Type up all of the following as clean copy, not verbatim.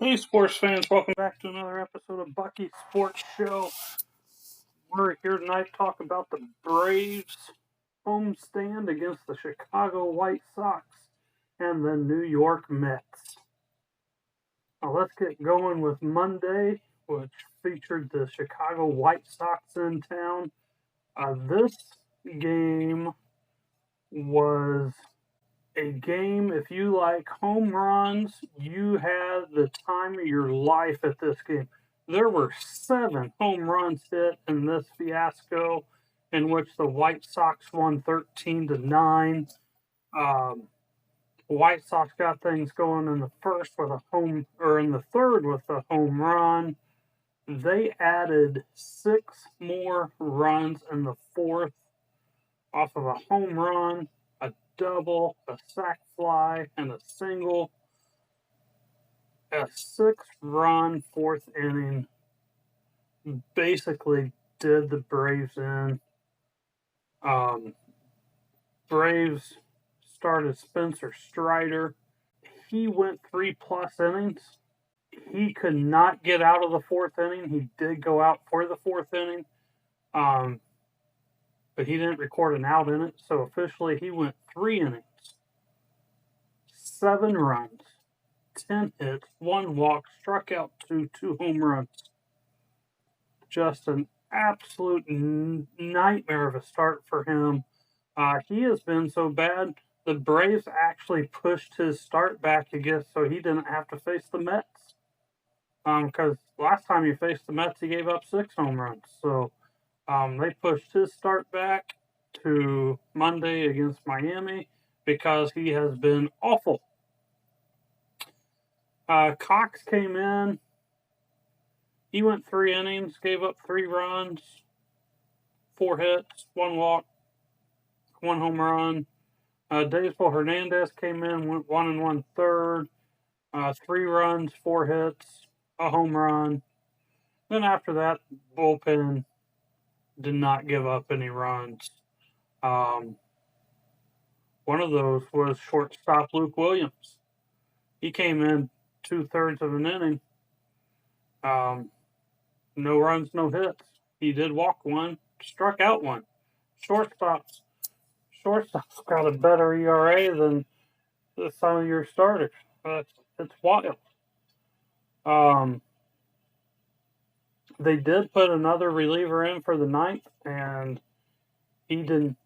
Hey, sports fans, welcome back to another episode of Bucky's Sports Show. We're here tonight to talk about the Braves' homestand against the Chicago White Sox and the New York Mets. Now, let's get going with Monday, which featured the Chicago White Sox in town. This game was a game, if you like home runs, you had the time of your life at this game. There were 7 home runs hit in this fiasco, in which the White Sox won 13-9. White Sox got things going in the third with a home run. They added 6 more runs in the fourth off of a home run, a double, a sac fly, and a single. A 6-run fourth inning basically did the Braves in. Braves started Spencer Strider. He went 3+ innings. He could not get out of the fourth inning. He did go out for the fourth inning, but he didn't record an out in it. So officially, he went 3 innings, 7 runs, 10 hits, 1 walk, struck out 2 home runs. Just an absolute nightmare of a start for him. He has been so bad, the Braves actually pushed his start back again so he didn't have to face the Mets. Because last time he faced the Mets, he gave up 6 home runs. So they pushed his start back to Monday against Miami because he has been awful. Cox came in. He went 3 innings, gave up 3 runs, 4 hits, 1 walk, 1 home run. Daysbel Hernandez came in, went 1 1/3, 3 runs, 4 hits, a home run. Then after that, bullpen did not give up any runs. One of those was shortstop Luke Williams. He came in 2/3 of an inning. No runs, no hits. He did walk 1, struck out 1. Shortstop's got a better ERA than some of your starters. It's wild. They did put another reliever in for the 9th, and he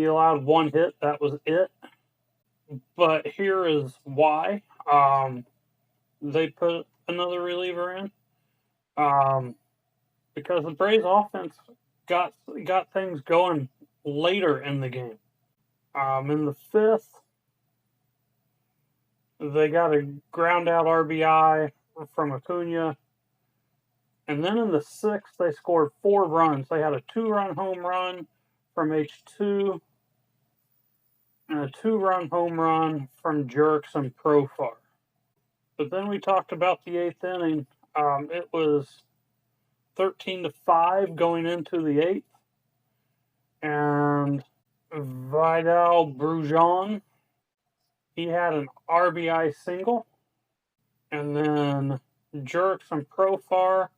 allowed 1 hit. That was it. But here is why they put another reliever in. Because the Braves offense got things going later in the game. In the 5th, they got a ground out RBI from Acuna. And then in the 6th, they scored 4 runs. They had a 2-run home run from H2 and a 2-run home run from Jerks and Profar. But then we talked about the 8th inning. It was 13-5 going into the 8th. And Vidal Brujon, he had an RBI single. And then Jerks and Profar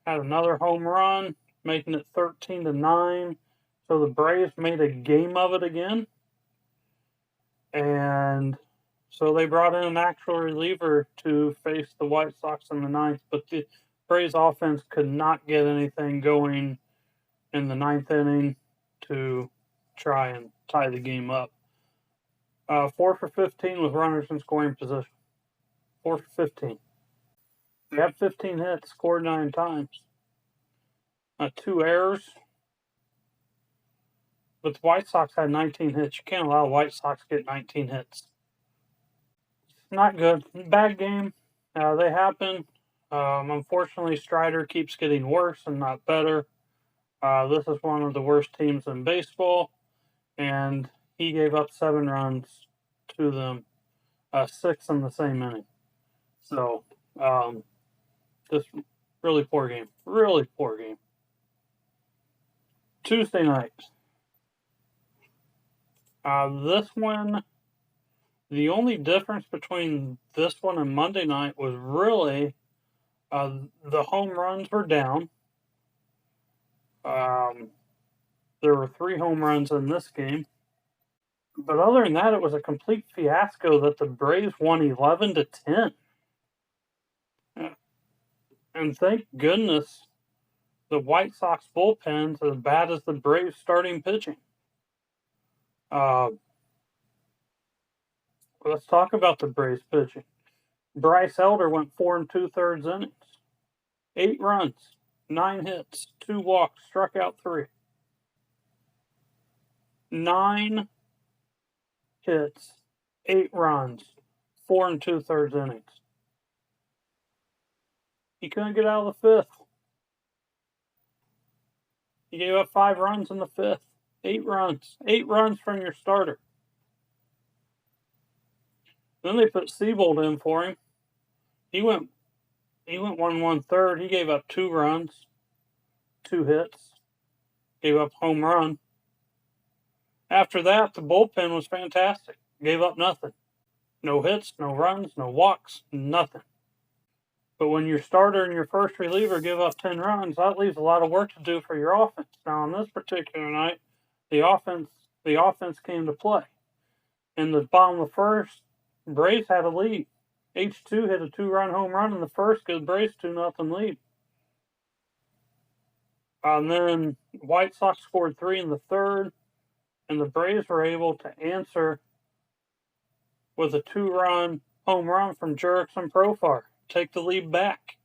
had another home run, making it 13-9. So the Braves made a game of it again. And so they brought in an actual reliever to face the White Sox in the 9th. But the Braves offense could not get anything going in the 9th inning to try and tie the game up. 4 for 15 with runners in scoring position. 4 for 15. They had 15 hits, scored 9 times. 2 errors. But the White Sox had 19 hits. You can't allow White Sox to get 19 hits. Not good. Bad game. They happen. Unfortunately, Strider keeps getting worse and not better. This is one of the worst teams in baseball. And he gave up 7 runs to them. 6 in the same inning. So, just really poor game. Really poor game. Tuesday night. This one, The only difference between this one and Monday night was really the home runs were down. There were 3 home runs in this game. But other than that, it was a complete fiasco that the Braves won 11-10. And thank goodness the White Sox bullpen's as bad as the Braves starting pitching. Let's talk about the Braves pitching. Bryce Elder went 4 2/3 innings, 8 runs, 9 hits, 2 walks, struck out 3. 9 hits, 8 runs, 4 2/3 innings. He couldn't get out of the 5th. He gave up 5 runs in the 5th. 8 runs. 8 runs from your starter. Then they put Seabold in for him. He went 1 1/3. He gave up 2 runs, 2 hits, gave up a home run. After that, the bullpen was fantastic. Gave up nothing. No hits, no runs, no walks, nothing. But when your starter and your first reliever give up 10 runs, that leaves a lot of work to do for your offense. Now, on this particular night, the offense came to play. In the bottom of the first, Braves had a lead. H2 hit a 2-run home run in the first, gave Braves 2-0 lead. And then White Sox scored 3 in the third, and the Braves were able to answer with a 2-run home run from Jurickson Profar, take the lead back.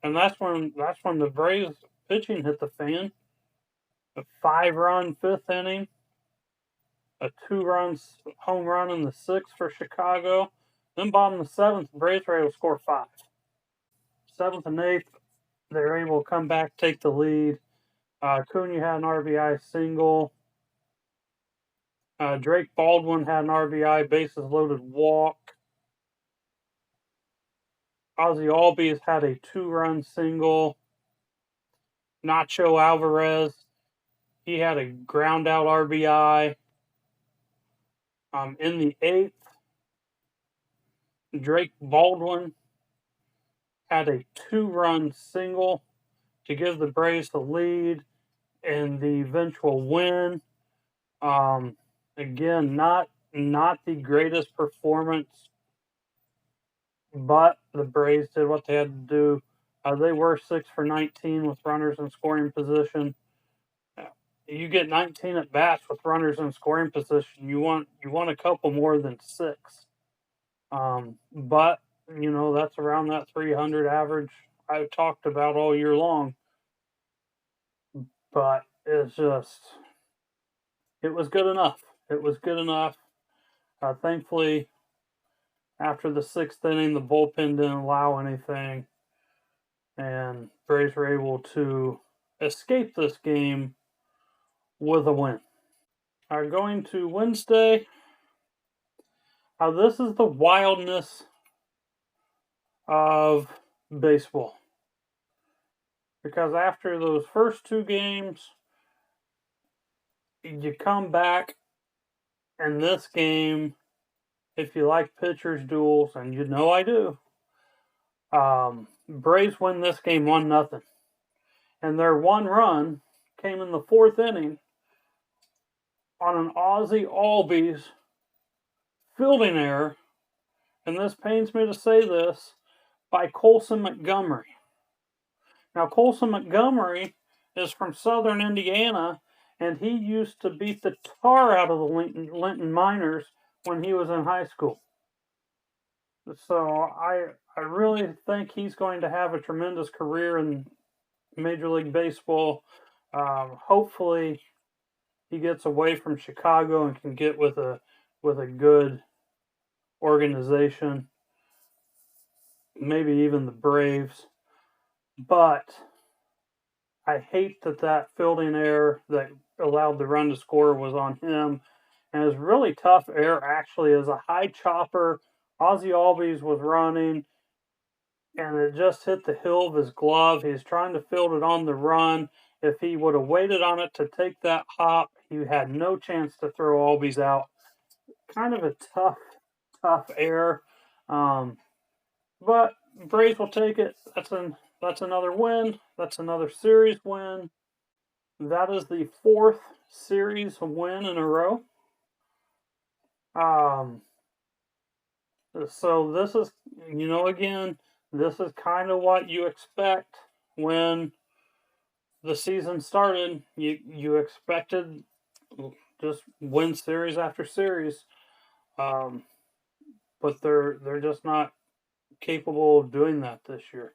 And that's when the Braves pitching hit the fan. A 5-run 5th inning, a 2-run home run in the 6th for Chicago. Then bottom of the 7th, the Braves were able to score 5. 7th and 8th, they were able to come back, take the lead. Cunha had an RBI single. Drake Baldwin had an RBI bases loaded walk. Ozzie Albies had a 2-run single. Nacho Alvarez, he had a ground out RBI. In the 8th, Drake Baldwin had a 2-run single to give the Braves the lead and the eventual win. Again, not the greatest performance, but the Braves did what they had to do. They were 6 for 19 with runners in scoring position. You get 19 at bats with runners in scoring position, you want a couple more than 6. But that's around that 300 average I've talked about all year long. But it was good enough. It was good enough. Thankfully, after the 6th inning, the bullpen didn't allow anything, and Braves were able to escape this game with a win. Going to Wednesday, this is the wildness of baseball. Because after those first 2 games, you come back, and this game, if you like pitchers' duels, and you know I do, Braves win this game 1-0. And their 1 run came in the 4th inning on an Ozzie Albies fielding error, and this pains me to say this, by Colson Montgomery. Now, Colson Montgomery is from southern Indiana, and he used to beat the tar out of the Linton Miners when he was in high school. So I really think he's going to have a tremendous career in Major League Baseball. Hopefully, he gets away from Chicago and can get with a good organization, maybe even the Braves. But I hate that fielding error that allowed the run to score was on him. And it was really tough error, actually. As a high chopper, Ozzie Albies was running, and it just hit the heel of his glove. He was trying to field it on the run. If he would have waited on it to take that hop, he had no chance to throw Albies out. Kind of a tough tough air. But Braves will take it. That's another win. That's another series win. That is the 4th series win in a row. So this is, again, this is kind of what you expect when the season started. You expected just win series after series, but they're just not capable of doing that this year.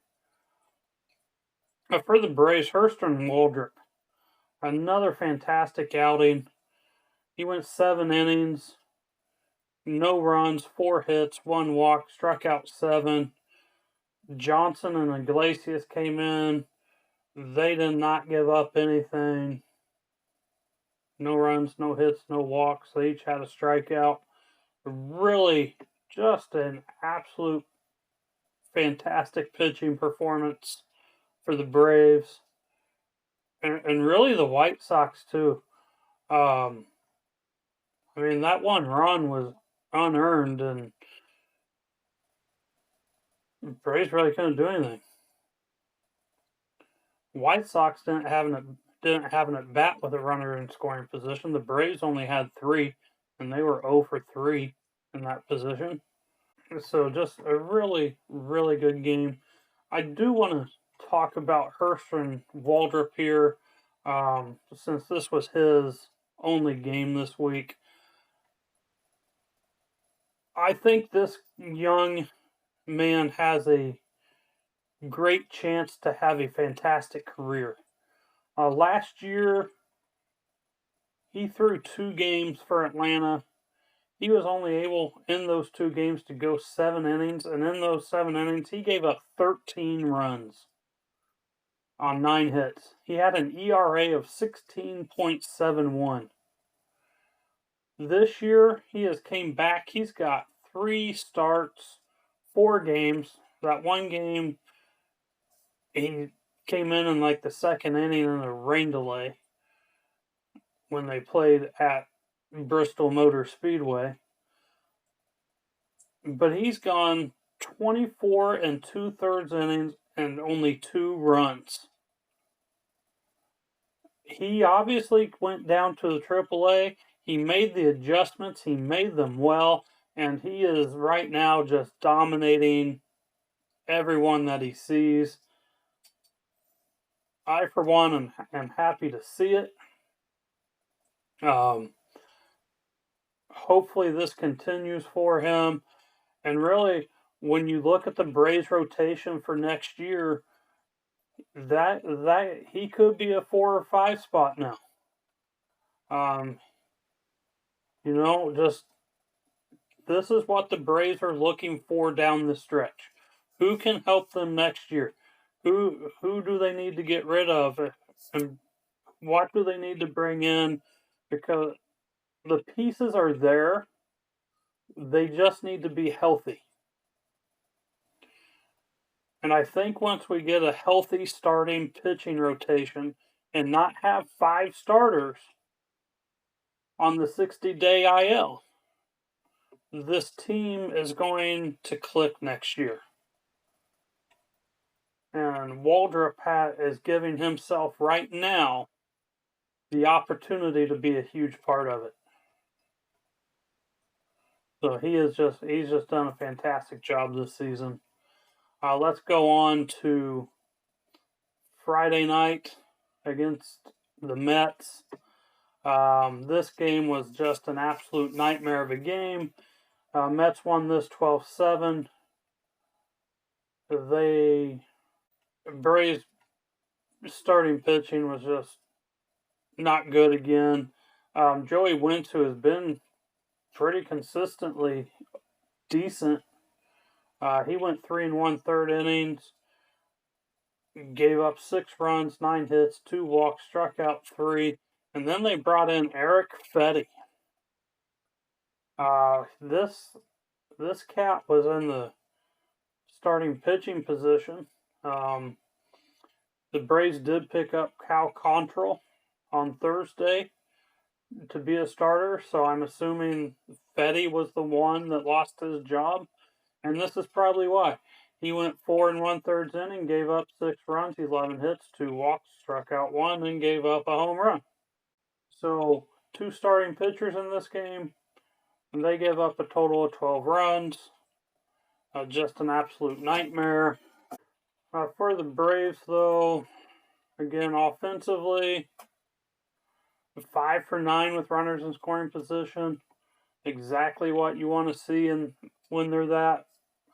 But for the Braves, Hurston Waldrop, another fantastic outing. He went 7 innings, no runs, 4 hits, 1 walk, struck out 7. Johnson and Iglesias came in. They did not give up anything. No runs, no hits, no walks. They each had a strikeout. Really just an absolute fantastic pitching performance for the Braves. And really the White Sox, too. I mean, that 1 run was unearned, and the Braves really couldn't do anything. White Sox didn't have an at bat with a runner in scoring position. The Braves only had 3, and they were 0 for 3 in that position. So just a really, really good game. I do want to talk about Hurston Waldrop here, since this was his only game this week. I think this young man has a great chance to have a fantastic career. Last year, he threw 2 games for Atlanta. He was only able in those 2 games to go 7 innings, and in those 7 innings, he gave up 13 runs on 9 hits. He had an ERA of 16.71. This year, he has came back. He's got 3 starts, 4 games. That 1 game, he came in like the 2nd inning in a rain delay when they played at Bristol Motor Speedway. But he's gone 24 and 2/3 innings and only 2 runs. He obviously went down to the AAA. He made the adjustments. He made them well. And he is right now just dominating everyone that he sees. I, for one, am happy to see it. Hopefully this continues for him. And really, when you look at the Braves rotation for next year, that he could be a 4 or 5 spot now. Just this is what the Braves are looking for down the stretch. Who can help them next year? Who do they need to get rid of? And what do they need to bring in? Because the pieces are there. They just need to be healthy. And I think once we get a healthy starting pitching rotation and not have 5 starters on the 60-day IL, this team is going to click next year. And Waldrop is giving himself right now the opportunity to be a huge part of it. So he's just done a fantastic job this season. Let's go on to Friday night against the Mets. This game was just an absolute nightmare of a game. Mets won this 12-7. Braves starting pitching was just not good again. Joey Wentz, who has been pretty consistently decent, he went 3 1/3 innings, gave up 6 runs, 9 hits, 2 walks, struck out 3, and then they brought in Eric Fetty. This cat was in the starting pitching position. The Braves did pick up Cal Contral on Thursday. to be a starter, so I'm assuming Fetty was the one that lost his job, and this is probably why. He went 4 and 1/3 inning, gave up 6 runs, 11 hits, 2 walks, struck out 1, and gave up a home run. So 2 starting pitchers in this game, and they gave up a total of 12 runs. Just an absolute nightmare. For the Braves, though, again, offensively, 5 for 9 with runners in scoring position. Exactly what you want to see when they're that.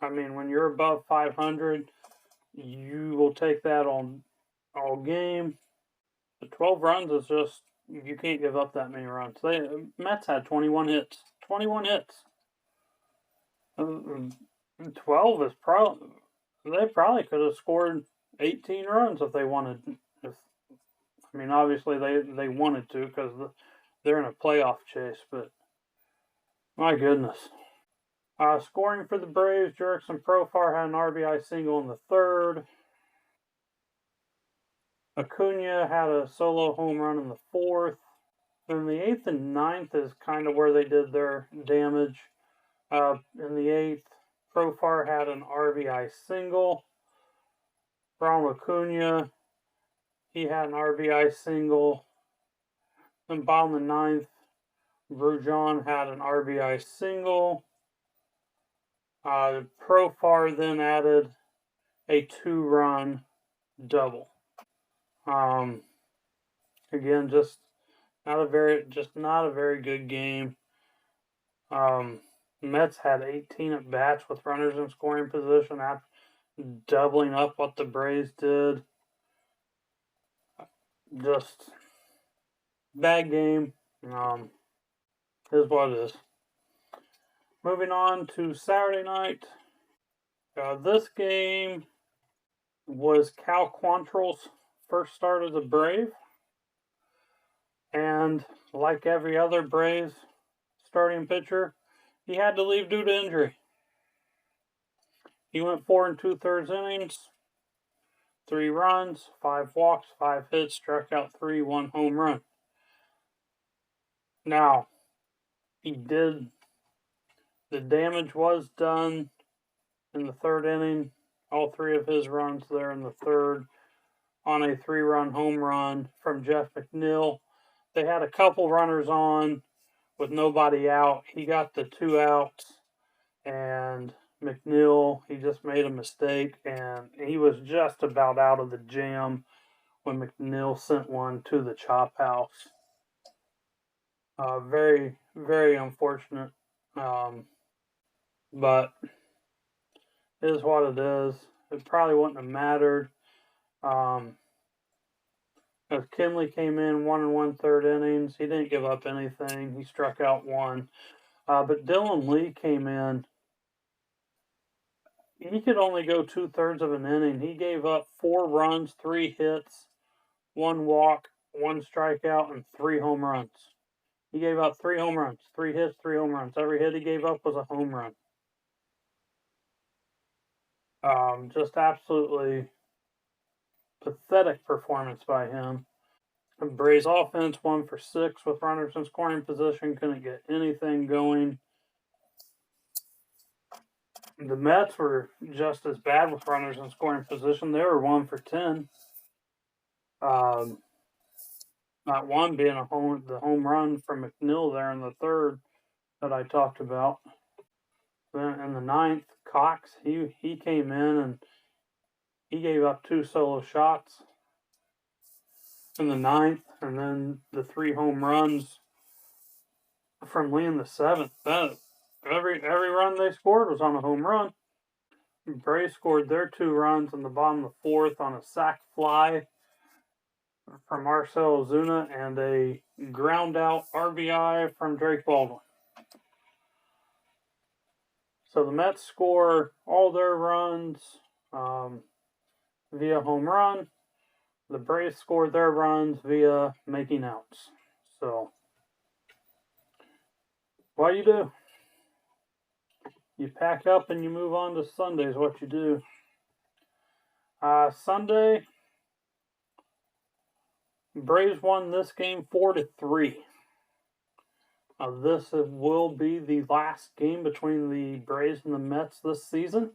I mean, when you're above 500, you will take that on all game. The 12 runs is just, you can't give up that many runs. Mets had 21 hits. 21 hits. 12 is probably, they probably could have scored 18 runs if they wanted. I mean, obviously they wanted to because they're in a playoff chase, but my goodness. Scoring for the Braves, Jurickson Profar had an RBI single in the 3rd. Acuna had a solo home run in the 4th. Then the 8th and 9th is kind of where they did their damage. In the 8th, Profar had an RBI single. Ronald Acuna, he had an RBI single. Then bottom of the 9th, Brujan had an RBI single. Profar then added a 2-run double. Again, just not a very good game. Mets had 18 at bats with runners in scoring position, doubling up what the Braves did. Just bad game. Is what it is. Moving on to Saturday night. This game was Cal Quantrill's first start as a Brave. And like every other Braves starting pitcher, he had to leave due to injury. He went 4 2/3 innings, 3 runs, 5 walks, 5 hits, struck out 3, 1 home run. Now, the damage was done in the 3rd inning. All 3 of his runs there in the 3rd on a 3-run home run from Jeff McNeil. They had a couple runners on with nobody out. He got the 2 outs, and McNeil, he just made a mistake, and he was just about out of the jam when McNeil sent one to the chop house. Very, very unfortunate, but it is what it is. It probably wouldn't have mattered. As Kinley came in 1 1/3 innings, he didn't give up anything. He struck out 1. But Dylan Lee came in. He could only go 2/3 of an inning. He gave up 4 runs, 3 hits, 1 walk, 1 strikeout, and 3 home runs. He gave up 3 home runs, 3 hits, 3 home runs. Every hit he gave up was a home run. Just absolutely pathetic performance by him. Braves offense 1 for 6 with runners in scoring position. Couldn't get anything going. The Mets were just as bad with runners in scoring position. They were 1 for 10. Not one being the home run from McNeil there in the 3rd that I talked about. Then in the 9th, Cox, he came in and he gave up 2 solo shots in the 9th, and then the 3 home runs from Lee in the 7th. Every run they scored was on a home run. Braves scored their 2 runs in the bottom of the 4th on a sac fly from Marcell Ozuna and a ground out RBI from Drake Baldwin. So the Mets score all their runs via home run. The Braves scored their runs via making outs. So, what do you do? You pack up and you move on to Sunday is what you do. Sunday, Braves won this game 4-3. This will be the last game between the Braves and the Mets this season.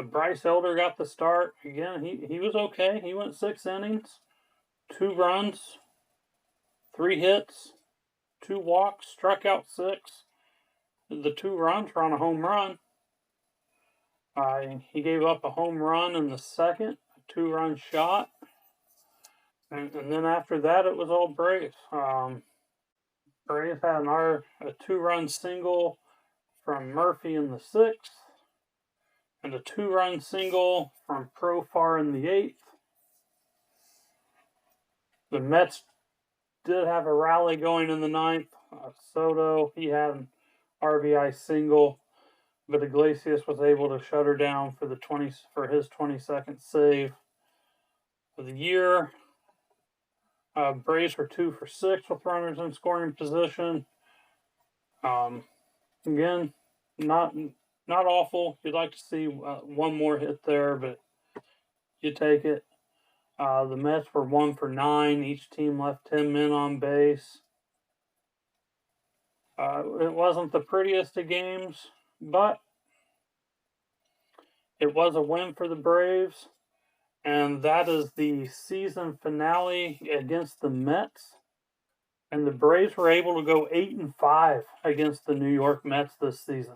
Bryce Elder got the start. Again, he was okay. He went 6 innings, 2 runs, 3 hits, 2 walks, struck out 6. The 2 runs were on a home run. He gave up a home run in the second, a 2-run shot. And then after that, it was all Braves. Braves had a 2-run single from Murphy in the 6th, and a 2-run single from Profar in the 8th. The Mets did have a rally going in the 9th. Soto, he had an RBI single, but Iglesias was able to shut her down for his 22nd save of the year. Braves were 2 for 6 with runners in scoring position. Again, not awful. You'd like to see one more hit there, but you take it. The Mets were 1 for 9. Each team left 10 men on base. It wasn't the prettiest of games, but it was a win for the Braves, and that is the season finale against the Mets. And the Braves were able to go 8-5 against the New York Mets this season.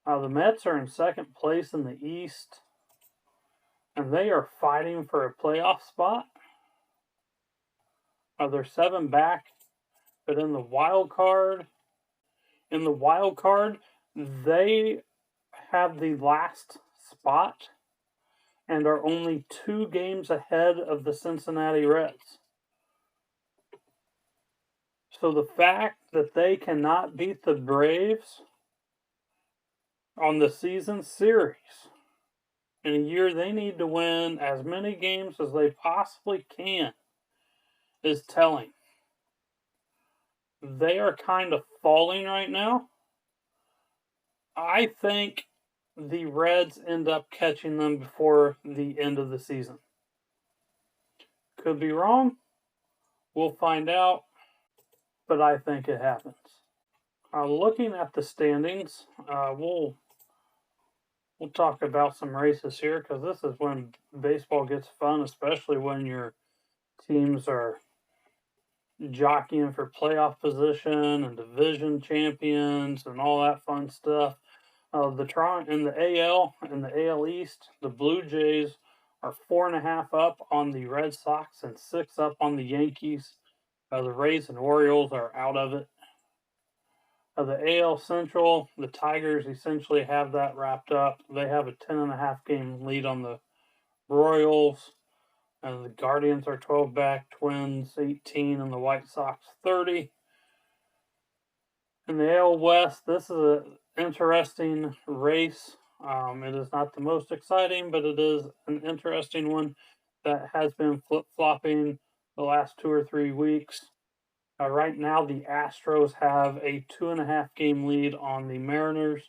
The Mets are in second place in the East, and they are fighting for a playoff spot. They're 7 back, but in the wild card, they have the last spot and are only 2 games ahead of the Cincinnati Reds. So the fact that they cannot beat the Braves on the season series in a year they need to win as many games as they possibly can is telling. They are kind of falling right now. I think the Reds end up catching them before the end of the season. Could be wrong. We'll find out, but I think it happens. Looking at the standings, we'll talk about some races here because this is when baseball gets fun, especially when your teams are jockeying for playoff position and division champions and all that fun stuff. In the AL East, the Blue Jays are 4.5 up on the Red Sox and 6 up on the Yankees. The Rays and Orioles are out of it. The AL Central, the Tigers essentially have that wrapped up. They have a 10.5 game lead on the Royals. And the Guardians are 12 back, Twins 18, and the White Sox 30. In the AL West, this is an interesting race. It is not the most exciting, but it is an interesting one that has been flip-flopping the last 2 or 3 weeks. Right now, the Astros have a 2.5 game lead on the Mariners.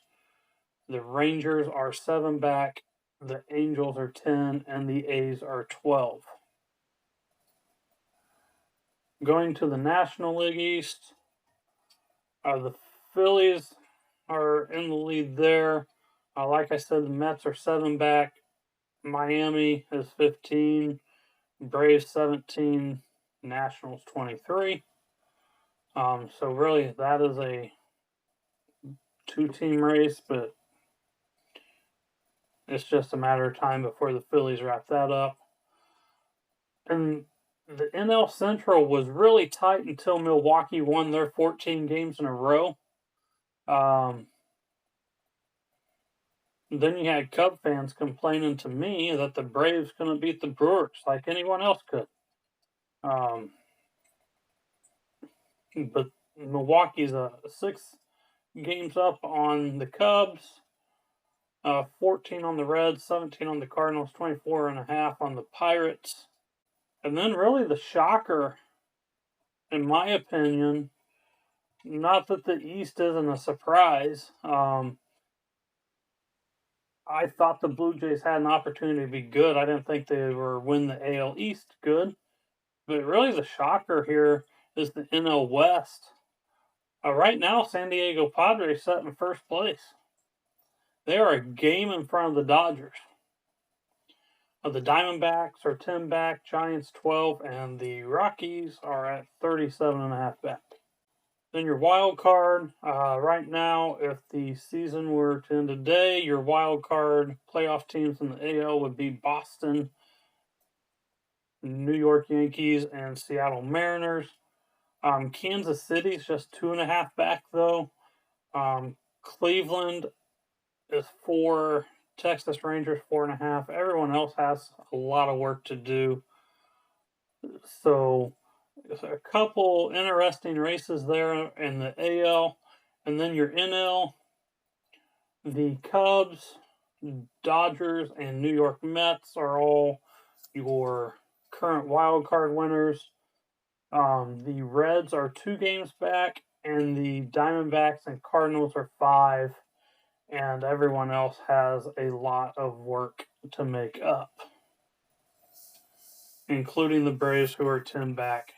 The Rangers are 7 back, the Angels are 10, and the A's are 12. Going to the National League East, the Phillies are in the lead there. Like I said, the Mets are 7 back. Miami is 15. Braves 17. Nationals 23. So really, that is a 2-team race, but it's just a matter of time before the Phillies wrap that up. And the NL Central was really tight until Milwaukee won their 14 games in a row. Then you had Cub fans complaining to me that the Braves couldn't beat the Brewers like anyone else could. But Milwaukee's 6 games up on the Cubs, 14 on the Reds, 17 on the Cardinals, 24.5 on the Pirates. And then really the shocker, in my opinion, not that the East isn't a surprise. I thought the Blue Jays had an opportunity to be good. I didn't think they were win the AL East good. But really the shocker here is the NL West. Right now, San Diego Padres set in first place. They are a game in front of the Dodgers. The Diamondbacks are 10 back, Giants 12, and the Rockies are at 37.5 back. Then your wild card, right now, if the season were to end today, your wild card playoff teams in the AL would be Boston, New York Yankees, and Seattle Mariners. Kansas City's just 2.5 back, though. Cleveland is 4, Texas Rangers 4.5. Everyone else has a lot of work to do. So a couple interesting races there in the AL. And then your NL, the Cubs, Dodgers, and New York Mets are all your current wild card winners. The Reds are 2 games back, and the Diamondbacks and Cardinals are 5, and everyone else has a lot of work to make up, including the Braves, who are 10 back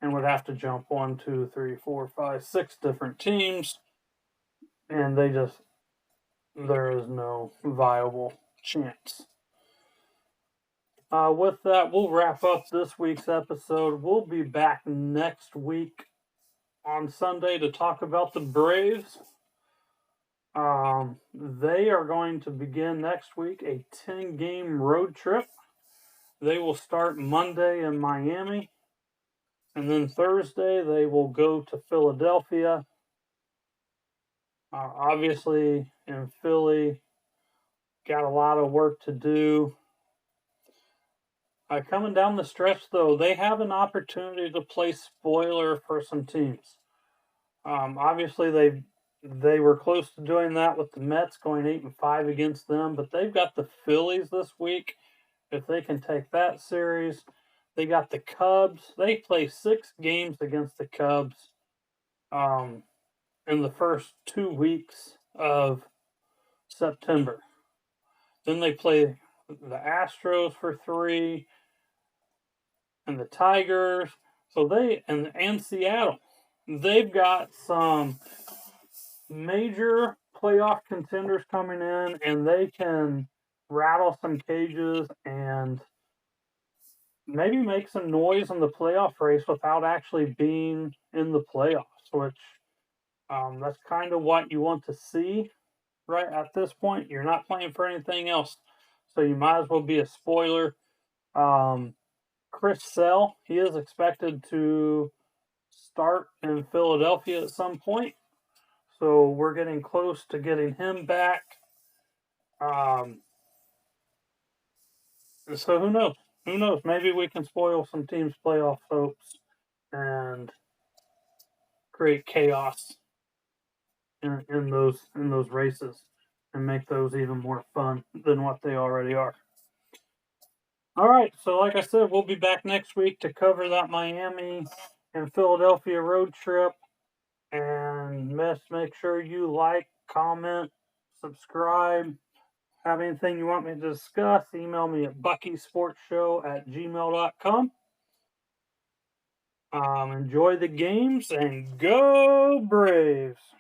and would have to jump 1, 2, 3, 4, 5, 6 different teams, and there is no viable chance. With that, we'll wrap up this week's episode. We'll be back next week on Sunday to talk about the Braves. They are going to begin next week a 10-game road trip. They will start Monday in Miami, and then Thursday they will go to Philadelphia. Obviously, in Philly, got a lot of work to do. Coming down the stretch, though, they have an opportunity to play spoiler for some teams. Obviously, they were close to doing that with the Mets, going 8-5 against them, but they've got the Phillies this week. If they can take that series, they got the Cubs. They play 6 games against the Cubs in the first 2 weeks of September. Then they play the Astros for 3 and the Tigers. So and Seattle. They've got some major playoff contenders coming in, and they can rattle some cages and maybe make some noise in the playoff race without actually being in the playoffs, which that's kind of what you want to see right at this point. You're not playing for anything else, so you might as well be a spoiler. Chris Sale, he is expected to start in Philadelphia at some point, so we're getting close to getting him back. So who knows? Who knows? Maybe we can spoil some teams' playoff hopes and create chaos in those races and make those even more fun than what they already are. All right, so like I said, we'll be back next week to cover that Miami and Philadelphia road trip. And make sure you like, comment, subscribe. Have anything you want me to discuss, email me at buckysportshow@gmail.com. Enjoy the games and go Braves!